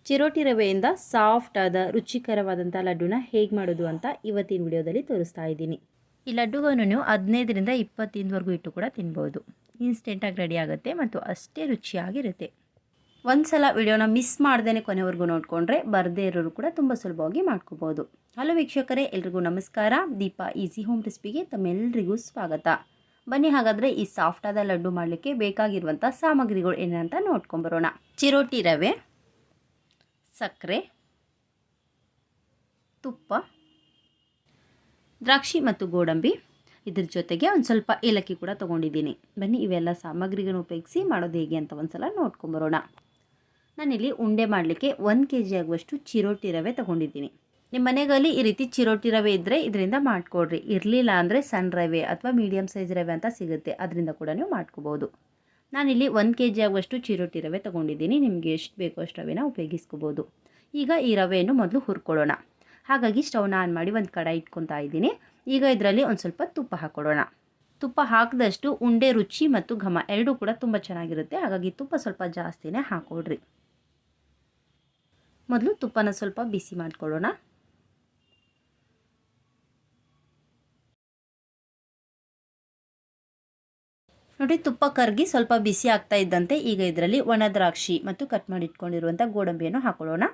ಚಿರೋಟಿ ರವೆಯಿಂದ soft ಆದ ರುಚಿಕರವಾದಂಥ ಲಡ್ಡುನ ಹೇಗೆ ಮಾಡೋದು ಅಂತ ಇವತ್ತಿನ ವಿಡಿಯೋದಲ್ಲಿ ತೋರಿಸ್ತಾ ಇದ್ದೀನಿ. ಈ ಲಡ್ಡುವನ್ನು ನೀವು 15ರಿಂದ 20 ದಿನದವರೆಗೂ ಇಟ್ಟು ಕೂಡ ತಿನ್ಬೋದು. ಇನ್ಸ್ಟೆಂಟಾಗಿ ರೆಡಿ ಆಗುತ್ತೆ ಮತ್ತು ಅಷ್ಟೇ ರುಚಿಯಾಗಿರುತ್ತೆ. ಒಂದು ಸಲ ವಿಡಿಯೋನ ಮಿಸ್ ಮಾಡ್ದೇ ಕೊನೆವರೆಗೂ ನೋಡಿಕೊಂಡ್ರೆ ಬರದೇ ಇರೋರು ಕೂಡ ತುಂಬ ಸುಲಭವಾಗಿ ಮಾಡ್ಕೋಬೋದು. ಹಲೋ ವೀಕ್ಷಕರೇ, ಎಲ್ರಿಗೂ ನಮಸ್ಕಾರ. ದೀಪಾ ಈಸಿ ಹೋಮ್ ರೆಸಿಪಿಗೆ ತಮ್ಮೆಲ್ಲರಿಗೂ ಸ್ವಾಗತ. ಬನ್ನಿ ಹಾಗಾದರೆ ಈ ಸಾಫ್ಟಾದ ಲಡ್ಡು ಮಾಡಲಿಕ್ಕೆ ಬೇಕಾಗಿರುವಂಥ ಸಾಮಗ್ರಿಗಳು ಏನಂತ ನೋಡ್ಕೊಂಬರೋಣ. ಚಿರೋಟಿ ರವೆ, ಸಕ್ಕರೆ, ತುಪ್ಪ, ದ್ರಾಕ್ಷಿ ಮತ್ತು ಗೋಡಂಬಿ, ಇದ್ರ ಜೊತೆಗೆ ಒಂದು ಸ್ವಲ್ಪ ಏಲಕ್ಕಿ ಕೂಡ ತೊಗೊಂಡಿದ್ದೀನಿ. ಬನ್ನಿ ಇವೆಲ್ಲ ಸಾಮಗ್ರಿಗಳನ್ನು ಉಪಯೋಗಿಸಿ ಮಾಡೋದು ಹೇಗೆ ಅಂತ ಒಂದು ಸಲ ನೋಡ್ಕೊಂಬರೋಣ. ನಾನಿಲ್ಲಿ ಉಂಡೆ ಮಾಡಲಿಕ್ಕೆ 1 kg ಆಗುವಷ್ಟು ಚಿರೋಟಿ ರವೆ ತೊಗೊಂಡಿದ್ದೀನಿ. ನಿಮ್ಮ ಮನೆಯಲ್ಲಿ ಈ ರೀತಿ ಚಿರೋಟಿ ರವೆ ಇದ್ದರೆ ಇದರಿಂದ ಮಾಡಿಕೊಡ್ರಿ. ಇರಲಿಲ್ಲ ಅಂದರೆ ಸಣ್ಣ ರವೆ ಅಥವಾ ಮೀಡಿಯಮ್ ಸೈಜ್ ರವೆ ಅಂತ ಸಿಗುತ್ತೆ, ಅದರಿಂದ ಕೂಡ ನೀವು ಮಾಡ್ಕೋಬೋದು. ನಾನಿಲ್ಲಿ 1 kg ಆಗುವಷ್ಟು ಚಿರೋಟಿ ರವೆ ತೊಗೊಂಡಿದ್ದೀನಿ. ನಿಮಗೆ ಎಷ್ಟು ಬೇಕೋ ಅಷ್ಟು ರವೆನ ಉಪಯೋಗಿಸ್ಕೋಬೋದು. ಈಗ ಈ ರವೆಯನ್ನು ಮೊದಲು ಹುರ್ಕೊಳ್ಳೋಣ. ಹಾಗಾಗಿ ಸ್ಟವ್ನ ಆನ್ ಮಾಡಿ ಒಂದು ಕಡಾಯಿ ಇಟ್ಕೊತಾ ಇದ್ದೀನಿ. ಈಗ ಇದರಲ್ಲಿ ಒಂದು ಸ್ವಲ್ಪ ತುಪ್ಪ ಹಾಕ್ಕೊಳ್ಳೋಣ. ತುಪ್ಪ ಹಾಕಿದಷ್ಟು ಉಂಡೆ ರುಚಿ ಮತ್ತು ಘಮ ಎರಡೂ ಕೂಡ ತುಂಬ ಚೆನ್ನಾಗಿರುತ್ತೆ. ಹಾಗಾಗಿ ತುಪ್ಪ ಸ್ವಲ್ಪ ಜಾಸ್ತಿನೇ ಹಾಕ್ಕೊಡ್ರಿ. ಮೊದಲು ತುಪ್ಪನ ಸ್ವಲ್ಪ ಬಿಸಿ ಮಾಡ್ಕೊಳ್ಳೋಣ. ನೋಡಿ, ತುಪ್ಪ ಕರಗಿ ಸ್ವಲ್ಪ ಬಿಸಿ ಆಗ್ತಾ ಇದ್ದಂತೆ ಈಗ ಇದರಲ್ಲಿ ಒಣ ದ್ರಾಕ್ಷಿ ಮತ್ತು ಕಟ್ ಮಾಡಿ ಇಟ್ಕೊಂಡಿರುವಂಥ ಗೋಡಂಬಿಯನ್ನು ಹಾಕೊಳ್ಳೋಣ.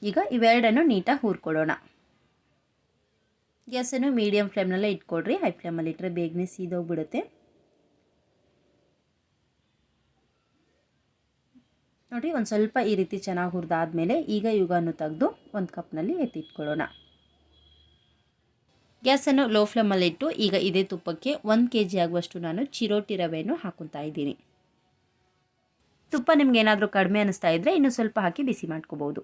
ಈಗ ಇವೆರಡನ್ನು ನೀಟಾಗಿ ಹುರ್ಕೊಳ್ಳೋಣ. ಗ್ಯಾಸನ್ನು ಮೀಡಿಯಮ್ ಫ್ಲೇಮ್ನಲ್ಲೇ ಇಟ್ಕೊಳ್ರಿ. ಹೈ ಫ್ಲೇಮಲ್ಲಿ ಇಟ್ಟರೆ ಬೇಗನೆ ಸೀದೋಗ್ಬಿಡುತ್ತೆ. ನೋಡಿ, ಒಂದು ಸ್ವಲ್ಪ ಈ ರೀತಿ ಚೆನ್ನಾಗಿ ಹುರಿದಾದ್ಮೇಲೆ ಈಗ ಇವುಗಳನ್ನು ತೆಗೆದು ಒಂದು ಕಪ್ನಲ್ಲಿ ಎತ್ತಿಟ್ಕೊಳ್ಳೋಣ. ಗ್ಯಾಸನ್ನು ಲೋ ಫ್ಲೇಮಲ್ಲಿ ಇಟ್ಟು ಈಗ ಇದೇ ತುಪ್ಪಕ್ಕೆ 1 kg ಆಗುವಷ್ಟು ನಾನು ಚಿರೋಟಿ ರವೆಯನ್ನು ಹಾಕ್ಕೊತಾ ಇದ್ದೀನಿ. ತುಪ್ಪ ನಿಮ್ಗೆ ಏನಾದರೂ ಕಡಿಮೆ ಅನ್ನಿಸ್ತಾ ಇದ್ದರೆ ಇನ್ನೂ ಸ್ವಲ್ಪ ಹಾಕಿ ಬಿಸಿ ಮಾಡ್ಕೋಬೋದು.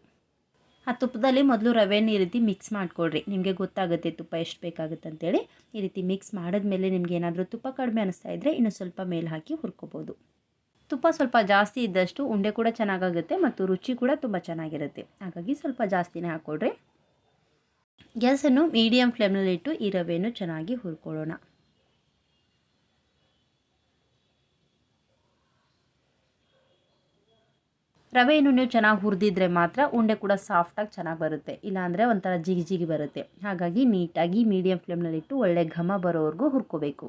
ಆ ತುಪ್ಪದಲ್ಲಿ ಮೊದಲು ರವೆನ ಈ ರೀತಿ ಮಿಕ್ಸ್ ಮಾಡ್ಕೊಳ್ರಿ. ನಿಮಗೆ ಗೊತ್ತಾಗುತ್ತೆ ತುಪ್ಪ ಎಷ್ಟು ಬೇಕಾಗುತ್ತೆ ಅಂತೇಳಿ. ಈ ರೀತಿ ಮಿಕ್ಸ್ ಮಾಡಿದ್ಮೇಲೆ ನಿಮ್ಗೆ ಏನಾದರೂ ತುಪ್ಪ ಕಡಿಮೆ ಅನ್ನಿಸ್ತಾ ಇದ್ದರೆ ಇನ್ನೂ ಸ್ವಲ್ಪ ಮೇಲೆ ಹಾಕಿ ಹುರ್ಕೋಬೋದು. ತುಪ್ಪ ಸ್ವಲ್ಪ ಜಾಸ್ತಿ ಇದ್ದಷ್ಟು ಉಂಡೆ ಕೂಡ ಚೆನ್ನಾಗಾಗುತ್ತೆ ಮತ್ತು ರುಚಿ ಕೂಡ ತುಂಬ ಚೆನ್ನಾಗಿರುತ್ತೆ. ಹಾಗಾಗಿ ಸ್ವಲ್ಪ ಜಾಸ್ತಿನೇ ಹಾಕ್ಕೊಳ್ರಿ. ಗ್ಯಾಸನ್ನು ಮೀಡಿಯಮ್ ಫ್ಲೇಮ್ನಲ್ಲಿಟ್ಟು ಈ ರವೆಯನ್ನು ಚೆನ್ನಾಗಿ ಹುರ್ಕೊಳ್ಳೋಣ. ರವೆಯನ್ನು ನೀವು ಚೆನ್ನಾಗಿ ಹುರಿದಿದ್ರೆ ಮಾತ್ರ ಉಂಡೆ ಕೂಡ ಸಾಫ್ಟಾಗಿ ಚೆನ್ನಾಗಿ ಬರುತ್ತೆ. ಇಲ್ಲಾಂದರೆ ಒಂಥರ ಜಿಗಿ ಜಿಗಿ ಬರುತ್ತೆ. ಹಾಗಾಗಿ ನೀಟಾಗಿ ಮೀಡಿಯಮ್ ಫ್ಲೇಮ್ನಲ್ಲಿಟ್ಟು ಒಳ್ಳೆ ಘಮ ಬರೋವರೆಗೂ ಹುರ್ಕೋಬೇಕು.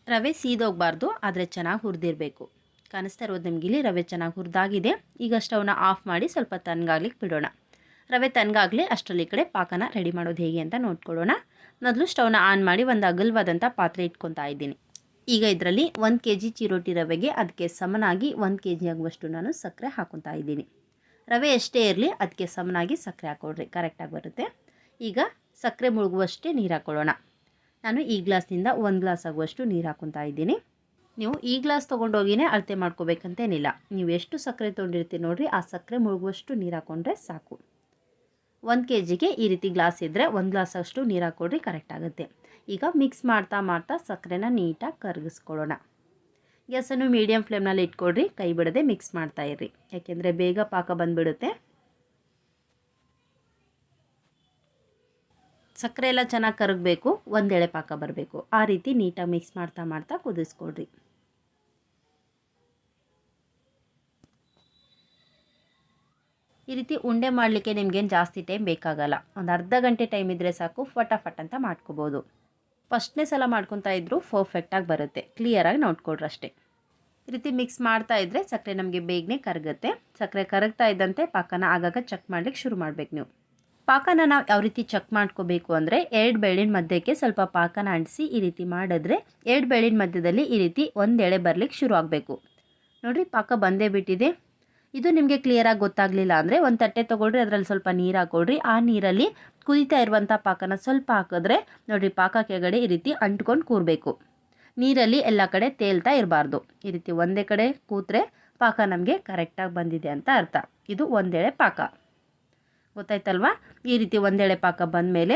ರವೆ ಸೀದೋಗಬಾರ್ದು, ಆದರೆ ಚೆನ್ನಾಗಿ ಹುರಿದಿರಬೇಕು. ಕಾಣಿಸ್ತಾ ಇರೋದು ನಿಮಗೆ ಇಲ್ಲಿ ರವೆ ಚೆನ್ನಾಗಿ ಹುರಿದಾಗಿದೆ. ಈಗ ಸ್ಟವ್ನ ಆಫ್ ಮಾಡಿ ಸ್ವಲ್ಪ ತಣ್ಣಗಾಗ್ಲಿಕ್ಕೆ ಬಿಡೋಣ. ರವೆ ತಣ್ಣಗಾಗಲಿ ಅಷ್ಟರಲ್ಲಿ ಕಡೆ ಪಾಕನ ರೆಡಿ ಮಾಡೋದು ಹೇಗೆ ಅಂತ ನೋಡ್ಕೊಳ್ಳೋಣ. ಮೊದಲು ಸ್ಟವ್ನ ಆನ್ ಮಾಡಿ ಒಂದು ಅಗಲವಾದಂಥ ಪಾತ್ರೆ ಇಟ್ಕೊತಾ ಇದ್ದೀನಿ. ಈಗ ಇದರಲ್ಲಿ 1 kg ಚಿರೋಟಿ ರವೆಗೆ ಅದಕ್ಕೆ ಸಮನಾಗಿ 1 kg ಆಗುವಷ್ಟು ನಾನು ಸಕ್ಕರೆ ಹಾಕ್ಕೊತಾ ಇದ್ದೀನಿ. ರವೆ ಎಷ್ಟೇ ಇರಲಿ ಅದಕ್ಕೆ ಸಮನಾಗಿ ಸಕ್ಕರೆ ಹಾಕ್ಕೊಳ್ರಿ, ಕರೆಕ್ಟಾಗಿ ಬರುತ್ತೆ. ಈಗ ಸಕ್ಕರೆ ಮುಳುಗುವಷ್ಟೇ ನೀರು ಹಾಕ್ಕೊಳ್ಳೋಣ. ನಾನು ಈ ಗ್ಲಾಸ್ನಿಂದ 1 ಗ್ಲಾಸ್ ಆಗುವಷ್ಟು ನೀರು ಹಾಕ್ಕೊತಾ ಇದ್ದೀನಿ. ನೀವು ಈ ಗ್ಲಾಸ್ ತೊಗೊಂಡೋಗಿನೇ ಅಳತೆ ಮಾಡ್ಕೋಬೇಕಂತೇನಿಲ್ಲ. ನೀವು ಎಷ್ಟು ಸಕ್ಕರೆ ತೊಗೊಂಡಿರ್ತೀರಿ ನೋಡಿರಿ, ಆ ಸಕ್ಕರೆ ಮುಳುಗುವಷ್ಟು ನೀರು ಹಾಕ್ಕೊಂಡ್ರೆ ಸಾಕು. 1 kgಗೆ ಈ ರೀತಿ ಗ್ಲಾಸ್ ಇದ್ದರೆ 1 ಗ್ಲಾಸ್ ಅಷ್ಟು ನೀರು ಹಾಕ್ಕೊಡ್ರಿ, ಕರೆಕ್ಟ್ ಆಗುತ್ತೆ. ಈಗ ಮಿಕ್ಸ್ ಮಾಡ್ತಾ ಮಾಡ್ತಾ ಸಕ್ಕರೆನ ನೀಟಾಗಿ ಕರಗಿಸ್ಕೊಳ್ಳೋಣ. ಗ್ಯಾಸನ್ನು ಮೀಡಿಯಮ್ ಫ್ಲೇಮ್ನಲ್ಲಿ ಇಟ್ಕೊಳ್ರಿ. ಕೈ ಬಿಡದೆ ಮಿಕ್ಸ್ ಮಾಡ್ತಾ ಇರ್ರಿ, ಯಾಕೆಂದರೆ ಬೇಗ ಪಾಕ ಬಂದುಬಿಡುತ್ತೆ. ಸಕ್ಕರೆ ಎಲ್ಲ ಚೆನ್ನಾಗಿ ಕರಗಬೇಕು, ಒಂದೆಳೆ ಪಾಕ ಬರಬೇಕು. ಆ ರೀತಿ ನೀಟಾಗಿ ಮಿಕ್ಸ್ ಮಾಡ್ತಾ ಮಾಡ್ತಾ ಕುದಿಸ್ಕೊಳ್ರಿ. ಈ ರೀತಿ ಉಂಡೆ ಮಾಡಲಿಕ್ಕೆ ನಿಮಗೇನು ಜಾಸ್ತಿ ಟೈಮ್ ಬೇಕಾಗಲ್ಲ. ಒಂದು ಅರ್ಧ ಗಂಟೆ ಟೈಮ್ ಇದ್ದರೆ ಸಾಕು, ಫಟಾಫಟ್ ಅಂತ ಮಾಡ್ಕೋಬೋದು. ಫಸ್ಟ್ನೇ ಸಲ ಮಾಡ್ಕೊತಾ ಇದ್ದರೂ ಪರ್ಫೆಕ್ಟಾಗಿ ಬರುತ್ತೆ. ಕ್ಲಿಯರಾಗಿ ನೋಡ್ಕೊಳ್ರಿ ಅಷ್ಟೇ. ಈ ರೀತಿ ಮಿಕ್ಸ್ ಮಾಡ್ತಾ ಇದ್ದರೆ ಸಕ್ಕರೆ ನಮಗೆ ಬೇಗನೆ ಕರಗುತ್ತೆ. ಸಕ್ಕರೆ ಕರಗ್ತಾ ಇದ್ದಂತೆ ಪಾಕನ ಆಗಾಗ ಚೆಕ್ ಮಾಡಲಿಕ್ಕೆ ಶುರು ಮಾಡಬೇಕು. ನೀವು ಪಾಕನ ನಾವು ಯಾವ ರೀತಿ ಚೆಕ್ ಮಾಡ್ಕೋಬೇಕು ಅಂದರೆ, 2 ಬೆಳ್ಳಿನ ಮಧ್ಯಕ್ಕೆ ಸ್ವಲ್ಪ ಪಾಕನ ಅಂಟಿಸಿ ಈ ರೀತಿ ಮಾಡಿದ್ರೆ 2 ಬೆಳ್ಳಿನ ಮಧ್ಯದಲ್ಲಿ ಈ ರೀತಿ ಒಂದು ಎಳೆ ಬರಲಿಕ್ಕೆ ಶುರು ಆಗಬೇಕು. ನೋಡಿರಿ, ಪಾಕ ಬಂದೇ ಬಿಟ್ಟಿದೆ. ಇದು ನಿಮಗೆ ಕ್ಲಿಯರಾಗಿ ಗೊತ್ತಾಗಲಿಲ್ಲ ಅಂದರೆ ಒಂದು ತಟ್ಟೆ ತೊಗೊಳ್ರಿ, ಅದರಲ್ಲಿ ಸ್ವಲ್ಪ ನೀರು ಹಾಕ್ಕೊಳ್ರಿ. ಆ ನೀರಲ್ಲಿ ಕುದೀತಾ ಇರುವಂಥ ಪಾಕನ ಸ್ವಲ್ಪ ಹಾಕಿದ್ರೆ ನೋಡಿರಿ, ಪಾಕ ಕೆಳಗಡೆ ಈ ರೀತಿ ಅಂಟ್ಕೊಂಡು ಕೂರಬೇಕು. ನೀರಲ್ಲಿ ಎಲ್ಲ ಕಡೆ ತೇಲ್ತಾ ಇರಬಾರ್ದು. ಈ ರೀತಿ ಒಂದೇ ಕಡೆ ಕೂತ್ರೆ ಪಾಕ ನಮಗೆ ಕರೆಕ್ಟಾಗಿ ಬಂದಿದೆ ಅಂತ ಅರ್ಥ. ಇದು ಒಂದೆಳೆ ಪಾಕ, ಗೊತ್ತಾಯ್ತಲ್ವಾ? ಈ ರೀತಿ ಒಂದೆಳೆ ಪಾಕ ಬಂದಮೇಲೆ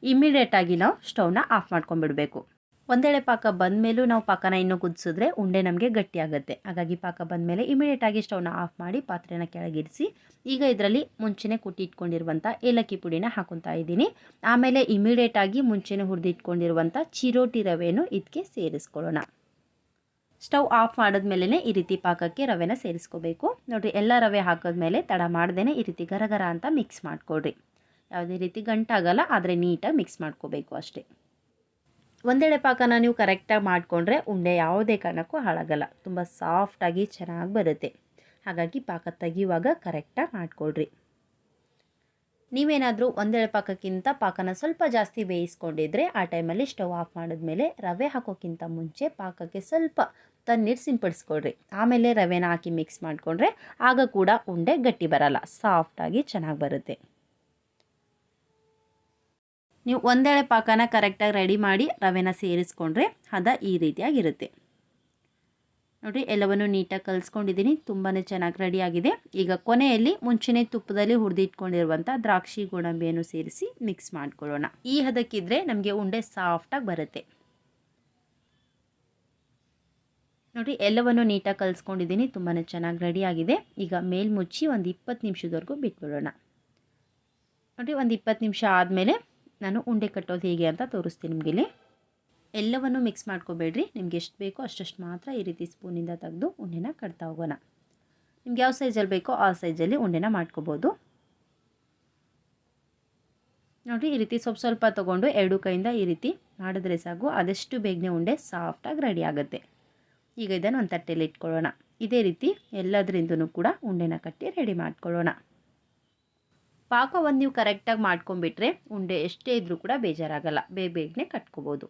ಇಮಿಡಿಯೇಟಾಗಿ ನಾವು ಸ್ಟವ್ನ ಆಫ್ ಮಾಡ್ಕೊಂಡ್ಬಿಡಬೇಕು. ಒಂದೆಳೆ ಪಾಕ ಬಂದಮೇಲೂ ನಾವು ಪಾಕನ ಇನ್ನೂ ಕುದಿಸಿದ್ರೆ ಉಂಡೆ ನಮಗೆ ಗಟ್ಟಿಯಾಗುತ್ತೆ. ಹಾಗಾಗಿ ಪಾಕ ಬಂದಮೇಲೆ ಇಮಿಡಿಯೇಟಾಗಿ ಸ್ಟವ್ನ ಆಫ್ ಮಾಡಿ ಪಾತ್ರೆನ ಕೆಳಗಿರಿಸಿ ಈಗ ಇದರಲ್ಲಿ ಮುಂಚೆನೇ ಕುಟ್ಟಿಟ್ಕೊಂಡಿರುವಂಥ ಏಲಕ್ಕಿ ಪುಡಿನ ಹಾಕೊತಾ ಇದ್ದೀನಿ. ಆಮೇಲೆ ಇಮಿಡಿಯೇಟಾಗಿ ಮುಂಚೆನೇ ಹುರಿದಿಟ್ಕೊಂಡಿರುವಂಥ ಚಿರೋಟಿ ರವೆಯನ್ನು ಇದಕ್ಕೆ ಸೇರಿಸ್ಕೊಳ್ಳೋಣ. ಸ್ಟವ್ ಆಫ್ ಮಾಡಿದ್ಮೇಲೆ ಈ ರೀತಿ ಪಾಕಕ್ಕೆ ರವೆನ ಸೇರಿಸ್ಕೋಬೇಕು. ನೋಡಿರಿ, ಎಲ್ಲ ರವೆ ಹಾಕಿದ್ಮೇಲೆ ತಡ ಮಾಡ್ದೇ ಈ ರೀತಿ ಗರಗರ ಅಂತ ಮಿಕ್ಸ್ ಮಾಡಿಕೊಡ್ರಿ. ಯಾವುದೇ ರೀತಿ ಗಂಟಾಗಲ್ಲ, ಆದರೆ ನೀಟಾಗಿ ಮಿಕ್ಸ್ ಮಾಡ್ಕೋಬೇಕು ಅಷ್ಟೇ. ಒಂದೆಳೆ ಪಾಕನ ನೀವು ಕರೆಕ್ಟಾಗಿ ಮಾಡಿಕೊಂಡ್ರೆ ಉಂಡೆ ಯಾವುದೇ ಕಾರಣಕ್ಕೂ ಹಾಳಾಗಲ್ಲ, ತುಂಬ ಸಾಫ್ಟಾಗಿ ಚೆನ್ನಾಗಿ ಬರುತ್ತೆ. ಹಾಗಾಗಿ ಪಾಕ ತೆಗಿಯುವಾಗ ಕರೆಕ್ಟಾಗಿ ಮಾಡಿಕೊಡ್ರಿ. ನೀವೇನಾದರೂ ಒಂದೆಳೆ ಪಾಕಕ್ಕಿಂತ ಪಾಕನ ಸ್ವಲ್ಪ ಜಾಸ್ತಿ ಬೇಯಿಸ್ಕೊಂಡಿದ್ರೆ ಆ ಟೈಮಲ್ಲಿ ಸ್ಟವ್ ಆಫ್ ಮಾಡಿದ್ಮೇಲೆ ರವೆ ಹಾಕೋಕ್ಕಿಂತ ಮುಂಚೆ ಪಾಕಕ್ಕೆ ಸ್ವಲ್ಪ ತಣ್ಣೀರು ಸಿಂಪಡಿಸ್ಕೊಡ್ರಿ. ಆಮೇಲೆ ರವೆನ ಹಾಕಿ ಮಿಕ್ಸ್ ಮಾಡಿಕೊಂಡ್ರೆ ಆಗ ಕೂಡ ಉಂಡೆ ಗಟ್ಟಿ ಬರಲ್ಲ, ಸಾಫ್ಟಾಗಿ ಚೆನ್ನಾಗಿ ಬರುತ್ತೆ. ನೀವು ಒಂದೆಳೆ ಪಾಕನ ಕರೆಕ್ಟಾಗಿ ರೆಡಿ ಮಾಡಿ ರವೆನ ಸೇರಿಸ್ಕೊಂಡ್ರೆ ಹದ ಈ ರೀತಿಯಾಗಿರುತ್ತೆ. ನೋಡಿ, ಎಲ್ಲವನ್ನು ನೀಟಾಗಿ ಕಲಿಸ್ಕೊಂಡಿದ್ದೀನಿ, ತುಂಬಾ ಚೆನ್ನಾಗಿ ರೆಡಿಯಾಗಿದೆ. ಈಗ ಕೊನೆಯಲ್ಲಿ ಮುಂಚೆನೇ ತುಪ್ಪದಲ್ಲಿ ಹುರಿದಿಟ್ಕೊಂಡಿರುವಂಥ ದ್ರಾಕ್ಷಿ ಗೋಡಂಬಿಯನ್ನು ಸೇರಿಸಿ ಮಿಕ್ಸ್ ಮಾಡ್ಕೊಳ್ಳೋಣ. ಈ ಹದಕ್ಕಿದ್ರೆ ನಮಗೆ ಉಂಡೆ ಸಾಫ್ಟಾಗಿ ಬರುತ್ತೆ. ನೋಡಿ, ಎಲ್ಲವನ್ನು ನೀಟಾಗಿ ಕಲಿಸ್ಕೊಂಡಿದ್ದೀನಿ, ತುಂಬಾ ಚೆನ್ನಾಗಿ ರೆಡಿಯಾಗಿದೆ. ಈಗ ಮೇಲ್ಮುಚ್ಚಿ ಒಂದು 20 ನಿಮಿಷದವರೆಗೂ ಬಿಟ್ಬಿಡೋಣ. ನೋಡಿ, ಒಂದು 20 ನಿಮಿಷ ಆದಮೇಲೆ ನಾನು ಉಂಡೆ ಕಟ್ಟೋದು ಹೇಗೆ ಅಂತ ತೋರಿಸ್ತೀನಿ ನಿಮಗಿಲ್ಲಿ. ಎಲ್ಲವನ್ನು ಮಿಕ್ಸ್ ಮಾಡ್ಕೋಬೇಡ್ರಿ, ನಿಮ್ಗೆ ಎಷ್ಟು ಬೇಕೋ ಅಷ್ಟಷ್ಟು ಮಾತ್ರ ಈ ರೀತಿ ಸ್ಪೂನಿಂದ ತೆಗೆದು ಉಂಡೆನ ಕಟ್ತಾ ಹೋಗೋಣ. ನಿಮ್ಗೆ ಯಾವ ಸೈಜಲ್ಲಿ ಬೇಕೋ ಆ ಸೈಜಲ್ಲಿ ಉಂಡೆನ ಮಾಡ್ಕೋಬೋದು. ನೋಡಿ, ಈ ರೀತಿ ಸ್ವಲ್ಪ ತೊಗೊಂಡು ಎರಡು ಕೈಯಿಂದ ಈ ರೀತಿ ಮಾಡಿದ್ರೆ ಸಾಕು, ಆದಷ್ಟು ಬೇಗನೆ ಉಂಡೆ ಸಾಫ್ಟಾಗಿ ರೆಡಿ ಆಗುತ್ತೆ. ಈಗ ಇದನ್ನು ಒಂದು ತಟ್ಟೆಯಲ್ಲಿ ಇಟ್ಕೊಳ್ಳೋಣ. ಇದೇ ರೀತಿ ಎಲ್ಲದರಿಂದನೂ ಕೂಡ ಉಂಡೆನ ಕಟ್ಟಿ ರೆಡಿ ಮಾಡ್ಕೊಳ್ಳೋಣ. ಪಾಕವನ್ನು ನೀವು ಕರೆಕ್ಟಾಗಿ ಮಾಡ್ಕೊಂಬಿಟ್ರೆ ಉಂಡೆ ಎಷ್ಟೇ ಇದ್ದರೂ ಕೂಡ ಬೇಜಾರಾಗಲ್ಲ, ಬೇಗನೆ ಕಟ್ಕೋಬೋದು.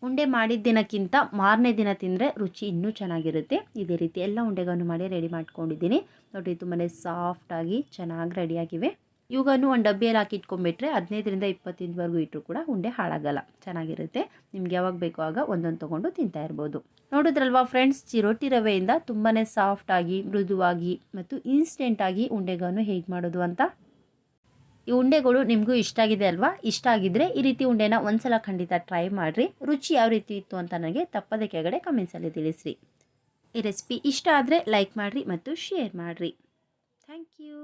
ಉಂಡೆ ಮಾಡಿದ ದಿನಕ್ಕಿಂತ ಮಾರನೇ ದಿನ ತಿಂದರೆ ರುಚಿ ಇನ್ನೂ ಚೆನ್ನಾಗಿರುತ್ತೆ. ಇದೇ ರೀತಿ ಎಲ್ಲ ಉಂಡೆಗಳನ್ನು ಮಾಡಿ ರೆಡಿ ಮಾಡ್ಕೊಂಡಿದ್ದೀನಿ. ನೋಡಿ, ತುಂಬಾ ಸಾಫ್ಟಾಗಿ ಚೆನ್ನಾಗಿ ರೆಡಿಯಾಗಿವೆ. ಇವುಗಳನ್ನು ಒಂದು ಡಬ್ಬಿಯಲ್ಲಿ ಹಾಕಿ ಇಟ್ಕೊಂಡ್ಬಿಟ್ರೆ 15ರಿಂದ 20 ದಿನದವರೆಗೂ ಇಟ್ಟರು ಕೂಡ ಉಂಡೆ ಹಾಳಾಗಲ್ಲ, ಚೆನ್ನಾಗಿರುತ್ತೆ. ನಿಮ್ಗೆ ಯಾವಾಗ ಬೇಕೋ ಆಗ ಒಂದೊಂದು ತೊಗೊಂಡು ತಿಂತಾ ಇರ್ಬೋದು. ನೋಡಿದ್ರಲ್ವಾ ಫ್ರೆಂಡ್ಸ್, ಚಿರೋಟಿ ರವೆಯಿಂದ ತುಂಬಾ ಸಾಫ್ಟಾಗಿ, ಮೃದುವಾಗಿ ಮತ್ತು ಇನ್ಸ್ಟೆಂಟಾಗಿ ಉಂಡೆಗಳನ್ನು ಹೇಗೆ ಮಾಡೋದು ಅಂತ. ಈ ಉಂಡೆಗಳು ನಿಮಗೂ ಇಷ್ಟ ಆಗಿದೆ ಅಲ್ವಾ? ಇಷ್ಟ ಆಗಿದ್ದರೆ ಈ ರೀತಿ ಉಂಡೆನ ಒಂದ್ಸಲ ಖಂಡಿತ ಟ್ರೈ ಮಾಡಿರಿ. ರುಚಿ ಯಾವ ರೀತಿ ಇತ್ತು ಅಂತ ನನಗೆ ತಪ್ಪದೆ ಕೆಳಗಡೆ ಕಮೆಂಟ್ಸಲ್ಲಿ ತಿಳಿಸ್ರಿ. ಈ ರೆಸಿಪಿ ಇಷ್ಟ ಆದರೆ ಲೈಕ್ ಮಾಡಿರಿ ಮತ್ತು ಶೇರ್ ಮಾಡಿರಿ. Thank you.